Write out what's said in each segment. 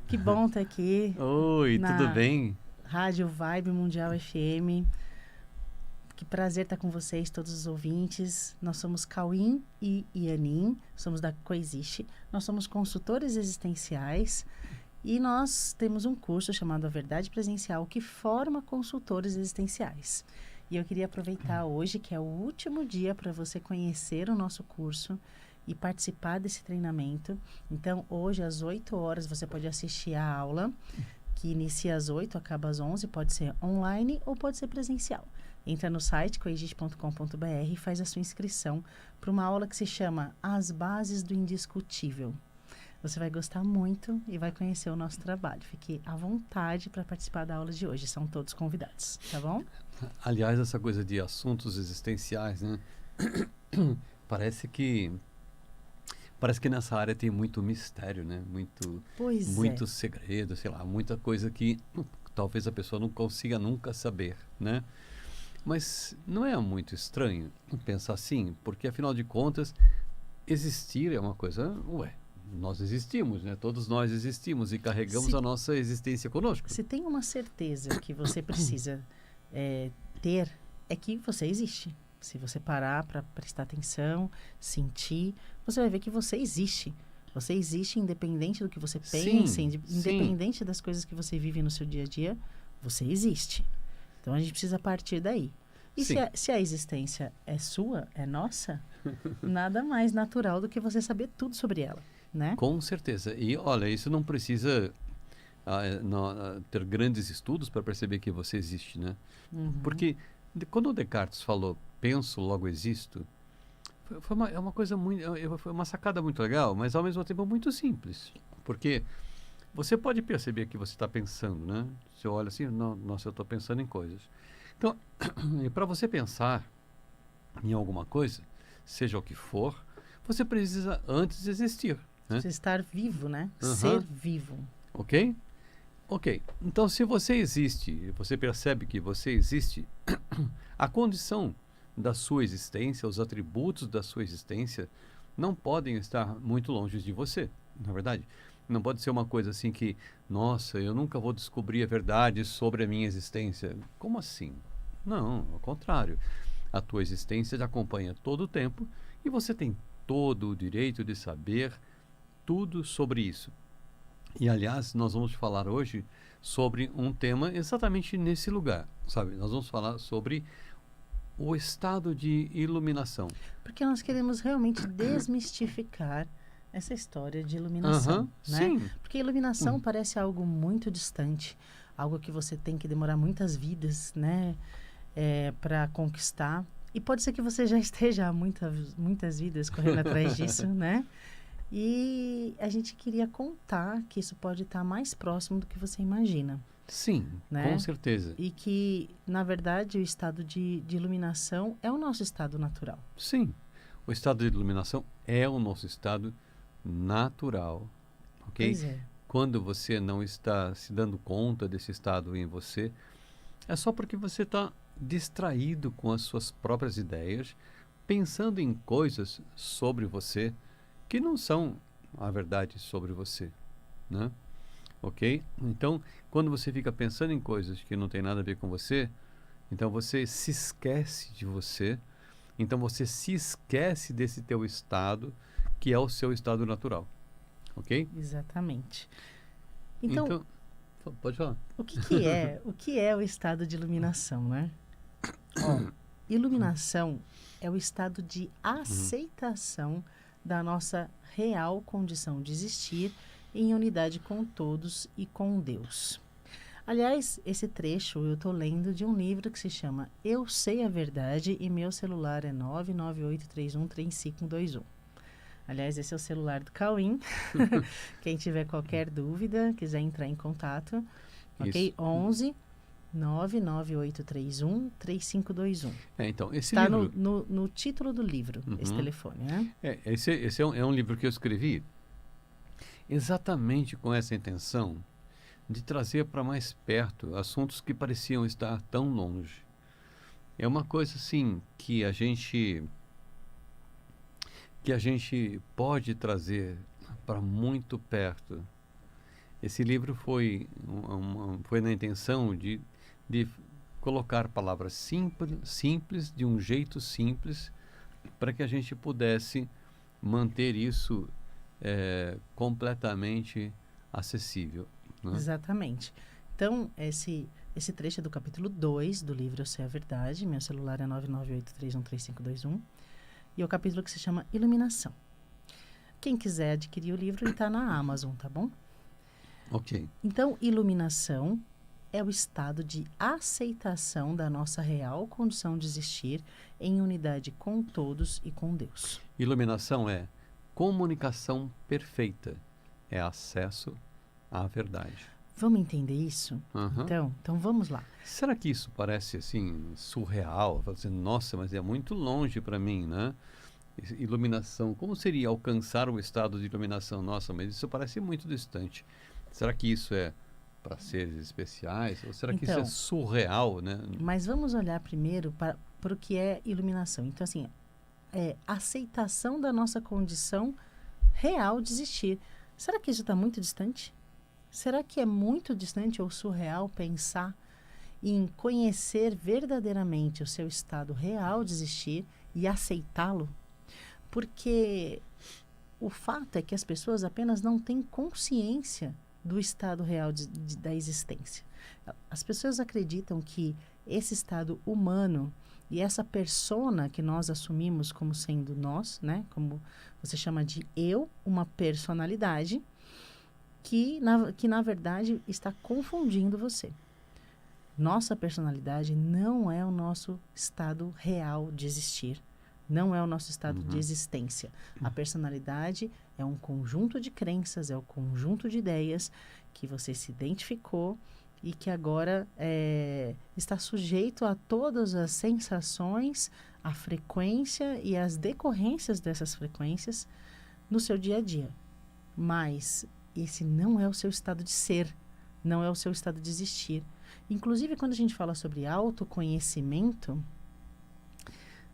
Que bom estar aqui Oi, tudo na bem? Rádio Vibe Mundial FM. Que prazer estar com vocês, todos os ouvintes. Nós somos Cauim e Ianin, somos da Coexiste. Nós somos consultores existenciais e nós temos um curso chamado A Verdade Presencial que forma consultores existenciais. E eu queria aproveitar hoje, que é o último dia para você conhecer o nosso curso e participar desse treinamento. Então, hoje, às 8 horas, você pode assistir a aula, que inicia às 8, acaba às 11, pode ser online ou pode ser presencial. Entra no site coexiste.com.br e faz a sua inscrição para uma aula que se chama As Bases do Indiscutível. Você vai gostar muito e vai conhecer o nosso trabalho. Fique à vontade para participar da aula de hoje. São todos convidados, tá bom? Aliás, essa coisa de assuntos existenciais, né? Parece que parece que nessa área tem muito mistério, né? Pois é. Muito segredo, sei lá, muita coisa que talvez a pessoa não consiga nunca saber, né? Mas não é muito estranho pensar assim, porque afinal de contas, existir é uma coisa, ué, nós existimos, né? Todos nós existimos e carregamos Se, a nossa existência conosco. se tem uma certeza que você precisa ter, é que você existe. Se você parar para prestar atenção, sentir, você vai ver que você existe. Você existe independente do que você pensa, Sim, sim, independente das coisas que você vive no seu dia a dia, você existe. Então a gente precisa partir daí. E se sim. a existência é sua, é nossa, nada mais natural do que você saber tudo sobre ela, né? Com certeza. E olha, isso não precisa ter grandes estudos para perceber que você existe, né? Uhum. Porque quando o Descartes falou penso, logo existo, é uma coisa muito, foi uma sacada muito legal, mas ao mesmo tempo muito simples. Porque você pode perceber que você está pensando, né? Você olha assim, não, nossa, eu estou pensando em coisas. Então, para você pensar em alguma coisa, seja o que for, você precisa antes existir, né? Você estar vivo, né? Ser Aham, vivo. ok? Ok. Então, se você existe, você percebe que você existe, a condição da sua existência, os atributos da sua existência, não podem estar muito longe de você, na verdade. Não pode ser uma coisa assim que, nossa, eu nunca vou descobrir a verdade sobre a minha existência. Como assim? Não, ao contrário. A tua existência te acompanha todo o tempo e você tem todo o direito de saber tudo sobre isso. E aliás, nós vamos falar hoje sobre um tema exatamente nesse lugar, sabe? Nós vamos falar sobre o estado de iluminação. Porque nós queremos realmente desmistificar essa história de iluminação, Aham, né? sim. Porque iluminação Hum, parece algo muito distante, algo que você tem que demorar muitas vidas, né, para conquistar. E pode ser que você já esteja há muitas vidas correndo atrás disso, né? E a gente queria contar que isso pode estar mais próximo do que você imagina, sim, com né? certeza. E que, na verdade, o estado de iluminação é o nosso estado natural. Sim, o estado de iluminação é o nosso estado natural, ok? Pois é. Quando você não está se dando conta desse estado em você, é só porque você está distraído com as suas próprias ideias, pensando em coisas sobre você que não são a verdade sobre você, né? Ok? Então, quando você fica pensando em coisas que não tem nada a ver com você, então você se esquece de você, então você se esquece desse teu estado, que é o seu estado natural, ok? Exatamente. Então, Então, pode falar. o que é o estado de iluminação, né? Ó, iluminação é o estado de Uhum. aceitação da nossa real condição de existir em unidade com todos e com Deus. Aliás, esse trecho eu estou lendo de um livro que se chama Eu Sei a Verdade e meu celular é 998313521. Aliás, esse é o celular do Cauim. Quem tiver qualquer dúvida, quiser entrar em contato, Isso. ok? 11 998313521. Então, esse Está no, livro, no, no título do livro, esse uhum, telefone, né? esse é um livro que eu escrevi exatamente com essa intenção de trazer para mais perto assuntos que pareciam estar tão longe. É uma coisa assim que a gente pode trazer para muito perto. Esse livro foi, foi na intenção de colocar palavras simples, de um jeito simples, para que a gente pudesse manter isso completamente acessível, né? Exatamente. Então, esse trecho é do capítulo 2 do livro Eu Sei a Verdade. Meu celular é 998313521. E é o capítulo que se chama Iluminação. Quem quiser adquirir o livro, ele está na Amazon, tá bom? Ok. Então, iluminação é o estado de aceitação da nossa real condição de existir em unidade com todos e com Deus. Iluminação é comunicação perfeita, é acesso à verdade. Vamos entender isso? Uhum. Então vamos lá. Será que isso parece assim surreal? Fala assim, nossa, mas é muito longe para mim, né? Iluminação, como seria alcançar o estado de iluminação? Nossa, mas isso parece muito distante. Será que isso é para seres especiais? Ou será que isso é surreal, né? Mas vamos olhar primeiro para o que é iluminação. Então, assim, é aceitação da nossa condição real de existir. Será que isso está muito distante? Será que é muito distante ou surreal pensar em conhecer verdadeiramente o seu estado real de existir e aceitá-lo? Porque o fato é que as pessoas apenas não têm consciência do estado real da existência. As pessoas acreditam que esse estado humano e essa persona que nós assumimos como sendo nós, né? Como você chama de eu, uma personalidade, que na verdade está confundindo você. Nossa personalidade não é o nosso estado real de existir. Não é o nosso estado de existência. A personalidade é um conjunto de crenças, é um conjunto de ideias que você se identificou e que agora está sujeito a todas as sensações, a frequência e as decorrências dessas frequências no seu dia a dia. Mas esse não é o seu estado de ser, não é o seu estado de existir. Inclusive, quando a gente fala sobre autoconhecimento,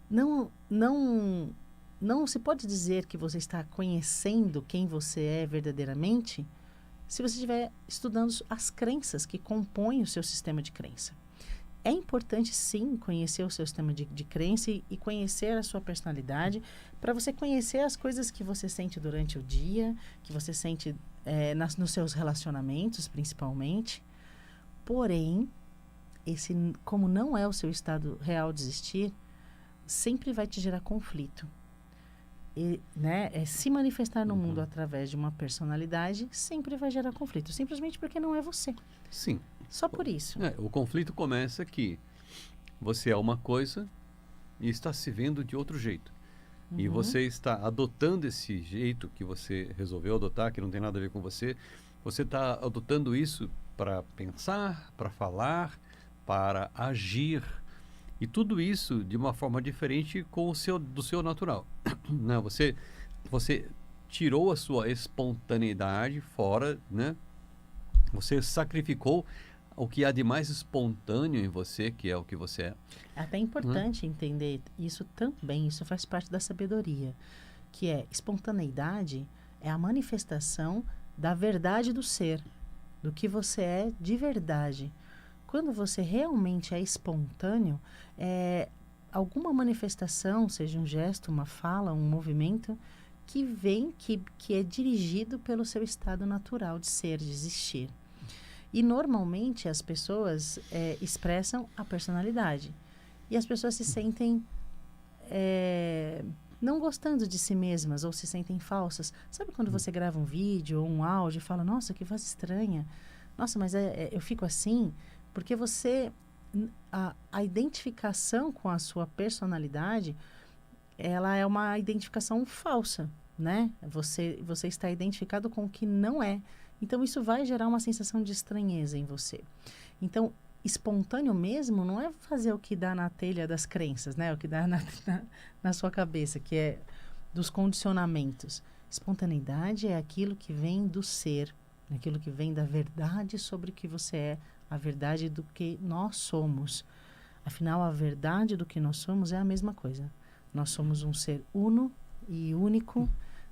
não se pode dizer que você está conhecendo quem você é verdadeiramente se você estiver estudando as crenças que compõem o seu sistema de crença. É importante, sim, conhecer o seu sistema de crença e conhecer a sua personalidade para você conhecer as coisas que você sente durante o dia, que você sente nos seus relacionamentos, principalmente. Porém, como não é o seu estado real de existir, sempre vai te gerar conflito. E, né, se manifestar no mundo através de uma personalidade sempre vai gerar conflito, simplesmente porque não é você. Sim. Só por isso. O conflito começa que você é uma coisa e está se vendo de outro jeito. E você está adotando esse jeito que você resolveu adotar, que não tem nada a ver com você. Você está adotando isso para pensar, para falar, para agir. E tudo isso de uma forma diferente do seu natural. Não, você tirou a sua espontaneidade fora, né? Você sacrificou o que há de mais espontâneo em você, que é o que você é. É até importante entender isso também, isso faz parte da sabedoria, que é espontaneidade é a manifestação da verdade do ser, do que você é de verdade. Quando você realmente é espontâneo, alguma manifestação, seja um gesto, uma fala, um movimento, que é dirigido pelo seu estado natural de ser, de existir. E normalmente as pessoas expressam a personalidade. E as pessoas se sentem não gostando de si mesmas ou se sentem falsas. Sabe quando você grava um vídeo ou um áudio e fala, nossa, que voz estranha. Nossa, mas eu fico assim... Porque a identificação com a sua personalidade, ela é uma identificação falsa, né? Você está identificado com o que não é. Então, isso vai gerar uma sensação de estranheza em você. Então, espontâneo mesmo não é fazer o que dá na telha das crenças, né? O que dá na sua cabeça, que é dos condicionamentos. Espontaneidade é aquilo que vem do ser, aquilo que vem da verdade sobre o que você é, a verdade do que nós somos. Afinal, a verdade do que nós somos é a mesma coisa. Nós somos um ser uno e único,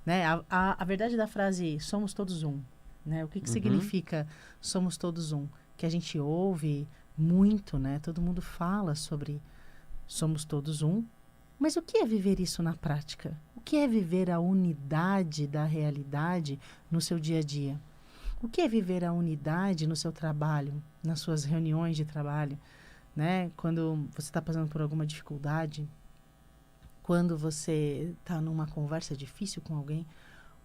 né? A verdade da frase somos todos um, né? O que significa somos todos um? Que a gente ouve muito, né? Todo mundo fala sobre somos todos um, mas o que é viver isso na prática? O que é viver a unidade da realidade no seu dia a dia? O que é viver a unidade no seu trabalho, nas suas reuniões de trabalho, né? Quando você está passando por alguma dificuldade, quando você está numa conversa difícil com alguém,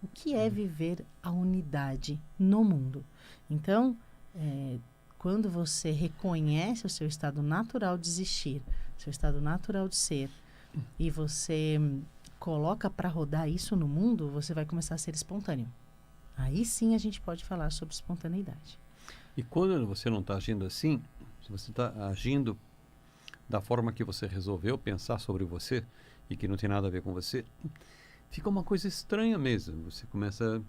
o que é viver a unidade no mundo? Então, quando você reconhece o seu estado natural de existir, seu estado natural de ser, e você coloca para rodar isso no mundo, você vai começar a ser espontâneo. Aí sim a gente pode falar sobre espontaneidade. E quando você não está agindo assim, se você está agindo da forma que você resolveu pensar sobre você e que não tem nada a ver com você, fica uma coisa estranha mesmo. Você começa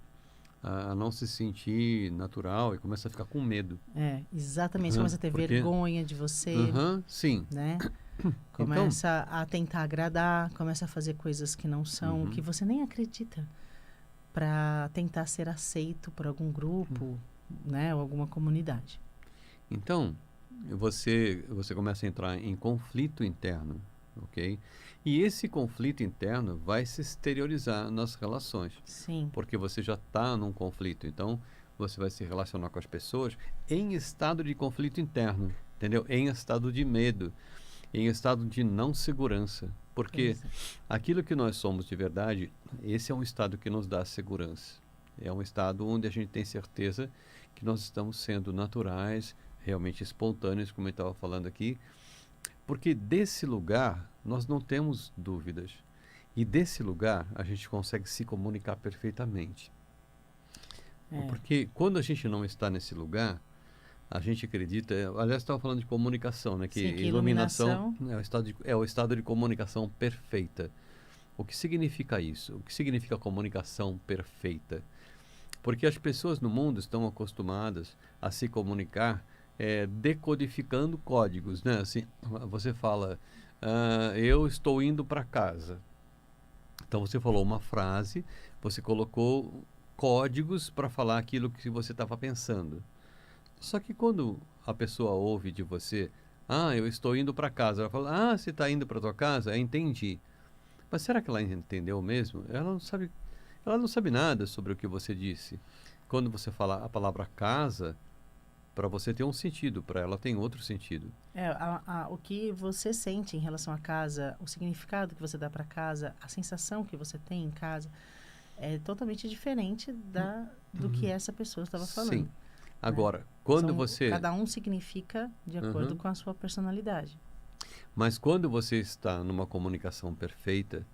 a não se sentir natural e começa a ficar com medo. Exatamente. Você começa a ter vergonha de você. Sim. Né? Começa a tentar agradar, começa a fazer coisas que não são, que você nem acredita, para tentar ser aceito por algum grupo, né? Ou alguma comunidade. Então, você começa a entrar em conflito interno, ok? E esse conflito interno vai se exteriorizar nas relações. Sim. Porque você já está num conflito. Então, você vai se relacionar com as pessoas em estado de conflito interno, entendeu? Em estado de medo, em estado de não segurança. Porque aquilo que nós somos de verdade, esse é um estado que nos dá segurança. É um estado onde a gente tem certeza que nós estamos sendo naturais, realmente espontâneos, como eu estava falando aqui. Porque desse lugar nós não temos dúvidas. E desse lugar a gente consegue se comunicar perfeitamente. Porque quando a gente não está nesse lugar, a gente acredita... Aliás, estava falando de comunicação, né? Que, sim, que iluminação é o estado de comunicação perfeita. O que significa isso? O que significa comunicação perfeita? Porque as pessoas no mundo estão acostumadas a se comunicar decodificando códigos, né? Assim, você fala, eu estou indo para casa. Então você falou uma frase, você colocou códigos para falar aquilo que você estava pensando. Só que quando a pessoa ouve de você, eu estou indo para casa, ela fala, você está indo para tua casa? Entendi. Mas será que ela entendeu mesmo? Ela não sabe nada sobre o que você disse. Quando você fala a palavra casa, para você tem um sentido, para ela tem outro sentido. O que você sente em relação à casa, o significado que você dá para casa, a sensação que você tem em casa, é totalmente diferente do que essa pessoa estava falando. Sim. Agora, quando cada um significa de acordo com a sua personalidade. Mas quando você está numa comunicação perfeita,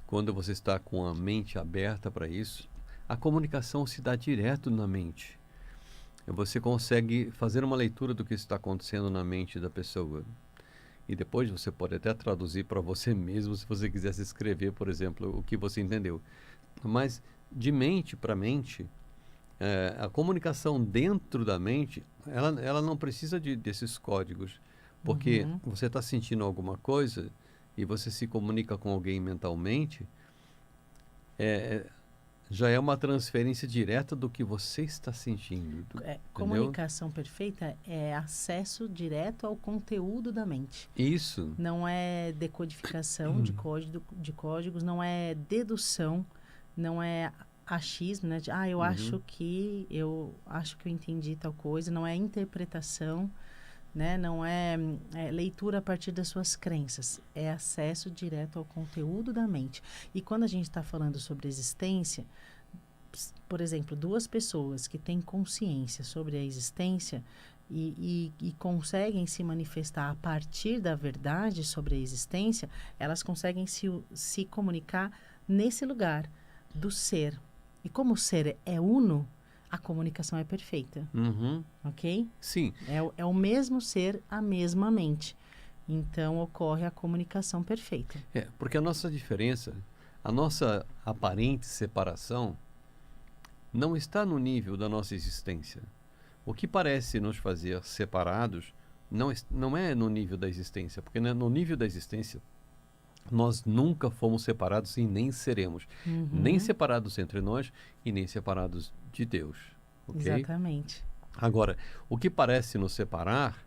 quando você está com a mente aberta para isso, a comunicação se dá direto na mente. Você consegue fazer uma leitura do que está acontecendo na mente da pessoa. E depois você pode até traduzir para você mesmo, se você quisesse escrever, por exemplo, o que você entendeu. Mas de mente para mente, a comunicação dentro da mente, ela não precisa desses códigos. Porque você está sentindo alguma coisa e você se comunica com alguém mentalmente, já é uma transferência direta do que você está sentindo. Comunicação perfeita é acesso direto ao conteúdo da mente. Isso. Não é decodificação de códigos, não é dedução, não é achismo, né? Eu acho que eu entendi tal coisa, não é interpretação, né? Não é leitura a partir das suas crenças, é acesso direto ao conteúdo da mente. E quando a gente está falando sobre existência, por exemplo, duas pessoas que têm consciência sobre a existência e conseguem se manifestar a partir da verdade sobre a existência, elas conseguem se comunicar nesse lugar do ser. E como o ser é uno, a comunicação é perfeita. Ok? Sim. É o mesmo ser, a mesma mente. Então, ocorre a comunicação perfeita. Porque a nossa diferença, a nossa aparente separação, não está no nível da nossa existência. O que parece nos fazer separados não é no nível da existência. Porque no nível da existência, Nós nunca fomos separados e nem seremos. Nem Uhum. separados entre nós e nem separados de Deus. Ok? Exatamente. Agora, o que parece nos separar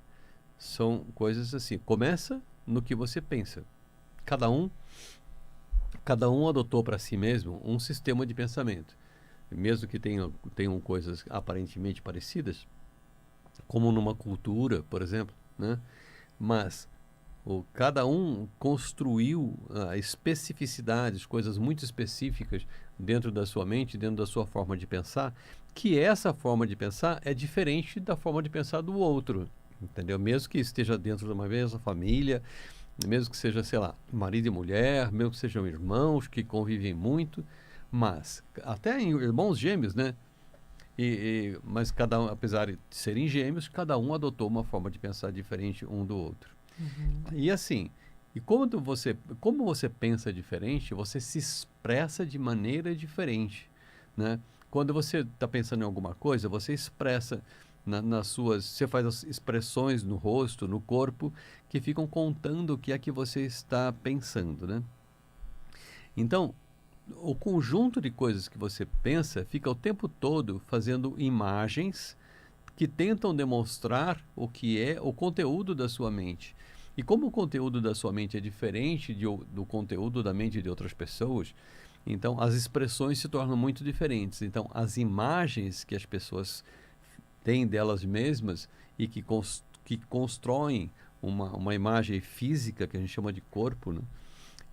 são coisas assim. Começa no que você pensa. Cada um, cada um adotou para si mesmo um sistema de pensamento. Mesmo que tenham coisas aparentemente parecidas, como numa cultura, por exemplo, né? Mas cada um construiu especificidades, coisas muito específicas dentro da sua mente, dentro da sua forma de pensar, que essa forma de pensar é diferente da forma de pensar do outro, entendeu? Mesmo que esteja dentro de uma mesma família, mesmo que seja, sei lá, marido e mulher, mesmo que sejam irmãos que convivem muito, mas até em irmãos gêmeos, né? Mas cada um, apesar de serem gêmeos, cada um adotou uma forma de pensar diferente um do outro. Uhum. E assim, como você pensa diferente, você se expressa de maneira diferente, né? Quando você está pensando em alguma coisa, você expressa você faz as expressões no rosto, no corpo, que ficam contando o que é que você está pensando, né? Então, o conjunto de coisas que você pensa fica o tempo todo fazendo imagens que tentam demonstrar o que é o conteúdo da sua mente. E como o conteúdo da sua mente é diferente do conteúdo da mente de outras pessoas, então as expressões se tornam muito diferentes. Então, as imagens que as pessoas têm delas mesmas e que constroem uma imagem física que a gente chama de corpo, né?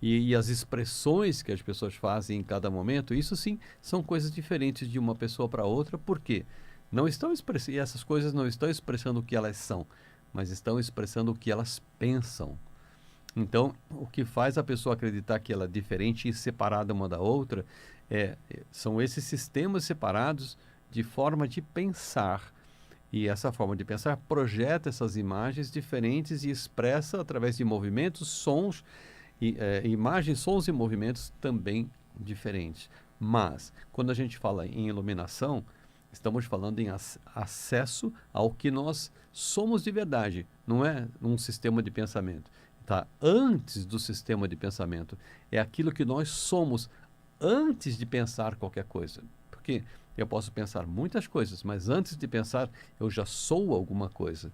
E as expressões que as pessoas fazem em cada momento, isso sim são coisas diferentes de uma pessoa para outra, porque não estão expressando, e essas coisas não estão expressando o que elas são, mas estão expressando o que elas pensam. Então, o que faz a pessoa acreditar que ela é diferente e separada uma da outra são esses sistemas separados de forma de pensar. E essa forma de pensar projeta essas imagens diferentes e expressa através de movimentos, sons, imagens, sons e movimentos também diferentes. Mas, quando a gente fala em iluminação, estamos falando em acesso ao que nós somos de verdade, não é um sistema de pensamento. Tá? Antes do sistema de pensamento, é aquilo que nós somos antes de pensar qualquer coisa. Porque eu posso pensar muitas coisas, mas antes de pensar, eu já sou alguma coisa.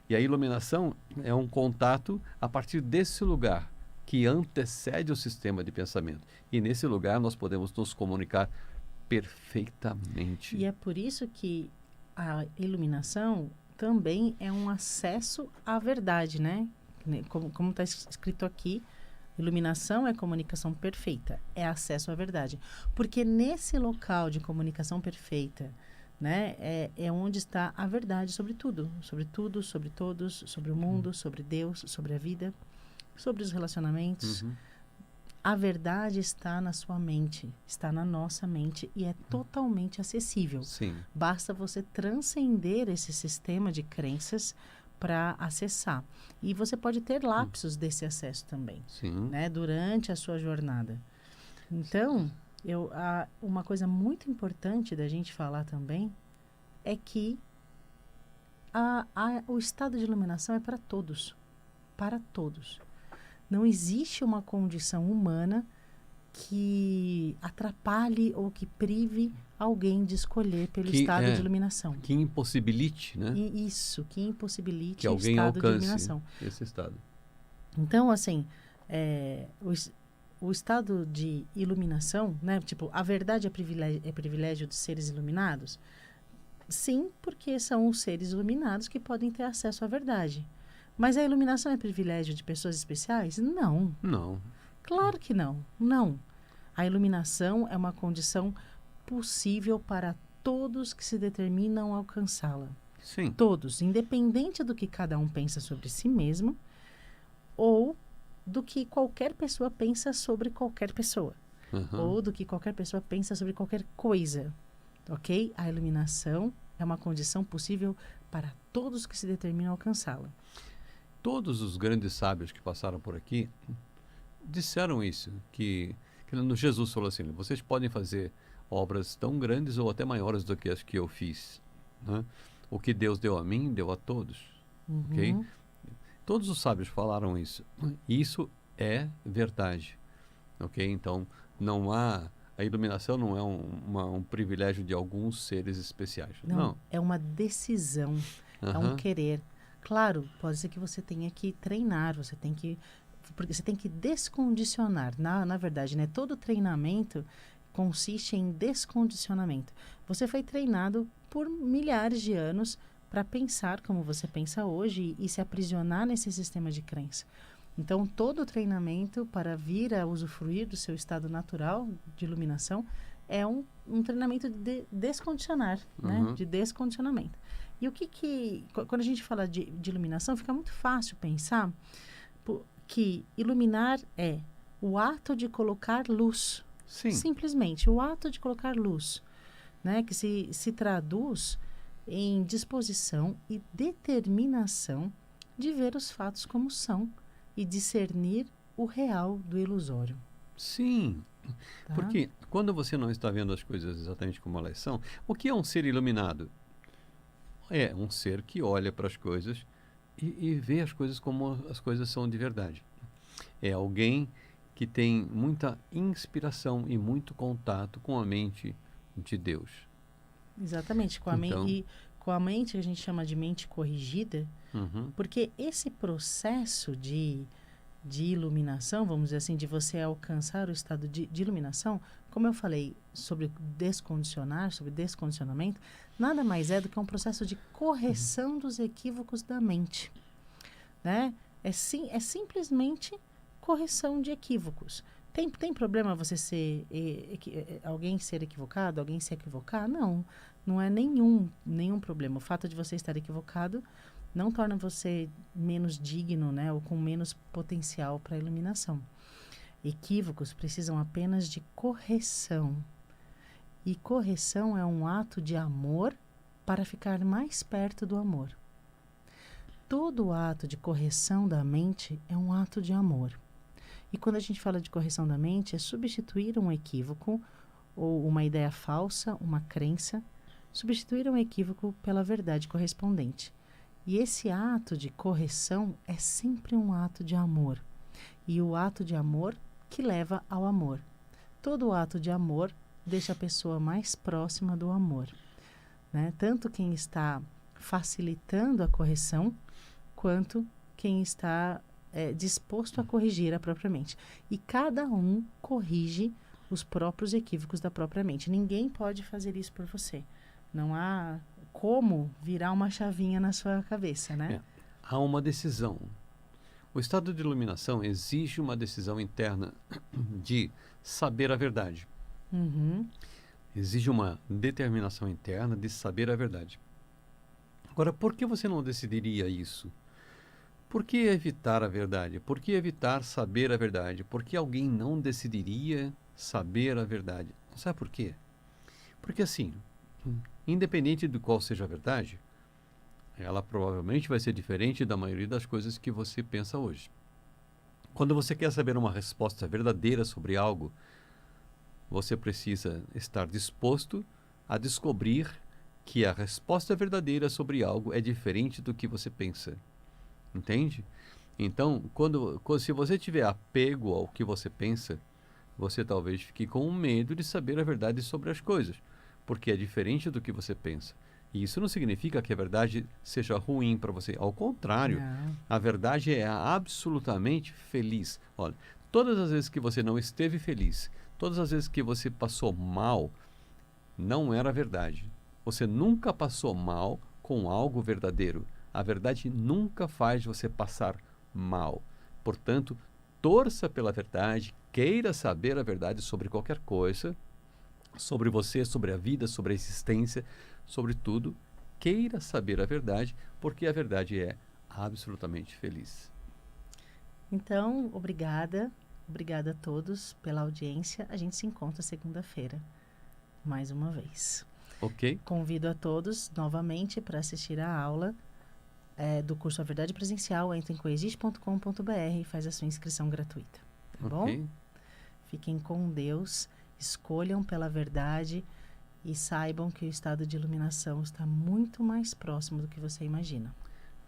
E a iluminação é um contato a partir desse lugar que antecede o sistema de pensamento. E nesse lugar nós podemos nos comunicar perfeitamente. E é por isso que a iluminação também é um acesso à verdade, né? Como está escrito aqui, iluminação é comunicação perfeita, é acesso à verdade. Porque nesse local de comunicação perfeita, né, é onde está a verdade sobre tudo, sobre todos, sobre o mundo, sobre Deus, sobre a vida, sobre os relacionamentos. Uhum. A verdade está na sua mente, está na nossa mente e é totalmente acessível. Sim. Basta você transcender esse sistema de crenças para acessar. E você pode ter lapsos desse acesso também, Sim. né, durante a sua jornada. Então, uma coisa muito importante da gente falar também é que o estado de iluminação é para todos. Para todos. Não existe uma condição humana que atrapalhe ou que prive alguém de escolher pelo estado de iluminação. Que impossibilite, né? Isso, que impossibilite que alguém o estado de alcance iluminação. esse estado. Então, assim, o estado de iluminação, né? Tipo, a verdade é privilégio dos seres iluminados? Sim, porque são os seres iluminados que podem ter acesso à verdade. Mas a iluminação é privilégio de pessoas especiais? Não. Não. Claro que não. Não. A iluminação é uma condição possível para todos que se determinam a alcançá-la. Sim. Todos, independente do que cada um pensa sobre si mesmo ou do que qualquer pessoa pensa sobre qualquer pessoa. Uhum. Ou do que qualquer pessoa pensa sobre qualquer coisa. Ok? A iluminação é uma condição possível para todos que se determinam a alcançá-la. Todos os grandes sábios que passaram por aqui disseram isso, que Jesus falou assim, vocês podem fazer obras tão grandes ou até maiores do que as que eu fiz, né? O que Deus deu a mim, deu a todos. Uhum. Ok? Todos os sábios falaram isso. E isso é verdade. Ok? Então, não há... A iluminação não é um privilégio de alguns seres especiais. Não, Não. é uma decisão, é um Aham. querer. Claro, pode ser que você tenha que treinar, porque você tem que descondicionar. Na verdade, né, todo treinamento consiste em descondicionamento. Você foi treinado por milhares de anos para pensar como você pensa hoje e se aprisionar nesse sistema de crença. Então, todo treinamento para vir a usufruir do seu estado natural de iluminação é um treinamento de descondicionar, né? Uhum. De descondicionamento. E quando a gente fala de iluminação, fica muito fácil pensar que iluminar é o ato de colocar luz. Sim. Simplesmente, o ato de colocar luz, né? Que se traduz em disposição e determinação de ver os fatos como são e discernir o real do ilusório. Sim. Tá? Porque quando você não está vendo as coisas exatamente como elas são, o que é um ser iluminado? É um ser que olha para as coisas e vê as coisas como as coisas são de verdade. É alguém que tem muita inspiração e muito contato com a mente de Deus. Exatamente, Então, com a mente que a gente chama de mente corrigida, uhum, porque esse processo de iluminação, vamos dizer assim, de você alcançar o estado de iluminação, como eu falei sobre descondicionar, sobre descondicionamento, nada mais é do que um processo de correção dos equívocos da mente, né? É simplesmente correção de equívocos. Tem problema você ser alguém ser equivocado, alguém se equivocar? Não, não é nenhum problema. O fato de você estar equivocado não torna você menos digno, né, ou com menos potencial para iluminação. Equívocos precisam apenas de correção. E correção é um ato de amor para ficar mais perto do amor. Todo ato de correção da mente é um ato de amor. E quando a gente fala de correção da mente, é substituir um equívoco ou uma ideia falsa, uma crença, substituir um equívoco pela verdade correspondente. E esse ato de correção é sempre um ato de amor. E o ato de amor que leva ao amor. Todo ato de amor deixa a pessoa mais próxima do amor, né? Tanto quem está facilitando a correção, quanto quem está disposto a corrigir a própria mente. E cada um corrige os próprios equívocos da própria mente. Ninguém pode fazer isso por você. Não há como virar uma chavinha na sua cabeça, né? há uma decisão. O estado de iluminação exige uma decisão interna de saber a verdade. Uhum. Exige uma determinação interna de saber a verdade. Agora, por que você não decidiria isso? Por que evitar a verdade? Por que evitar saber a verdade? Por que alguém não decidiria saber a verdade? Sabe por quê? Porque assim, independente de qual seja a verdade, ela provavelmente vai ser diferente da maioria das coisas que você pensa hoje. Quando você quer saber uma resposta verdadeira sobre algo, você precisa estar disposto a descobrir que a resposta verdadeira sobre algo é diferente do que você pensa. Entende? Então, se você tiver apego ao que você pensa, você talvez fique com medo de saber a verdade sobre as coisas, porque é diferente do que você pensa. E isso não significa que a verdade seja ruim para você. Ao contrário, Não. a verdade é absolutamente feliz. Olha, todas as vezes que você não esteve feliz, todas as vezes que você passou mal, não era verdade. Você nunca passou mal com algo verdadeiro. A verdade nunca faz você passar mal. Portanto, torça pela verdade, queira saber a verdade sobre qualquer coisa, sobre você, sobre a vida, sobre a existência, sobre tudo. Queira saber a verdade, porque a verdade é absolutamente feliz. Então, obrigada. Obrigada a todos pela audiência. A gente se encontra segunda-feira, mais uma vez. Ok? Convido a todos novamente para assistir a aula do curso A Verdade Presencial. Entre em coexiste.com.br e faz a sua inscrição gratuita. Tá bom? Ok? Fiquem com Deus, escolham pela verdade e saibam que o estado de iluminação está muito mais próximo do que você imagina.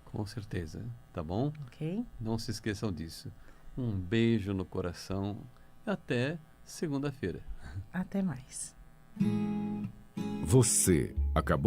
Com certeza. Tá bom? Ok? Não se esqueçam disso. Um beijo no coração e até segunda-feira. Até mais. Você acabou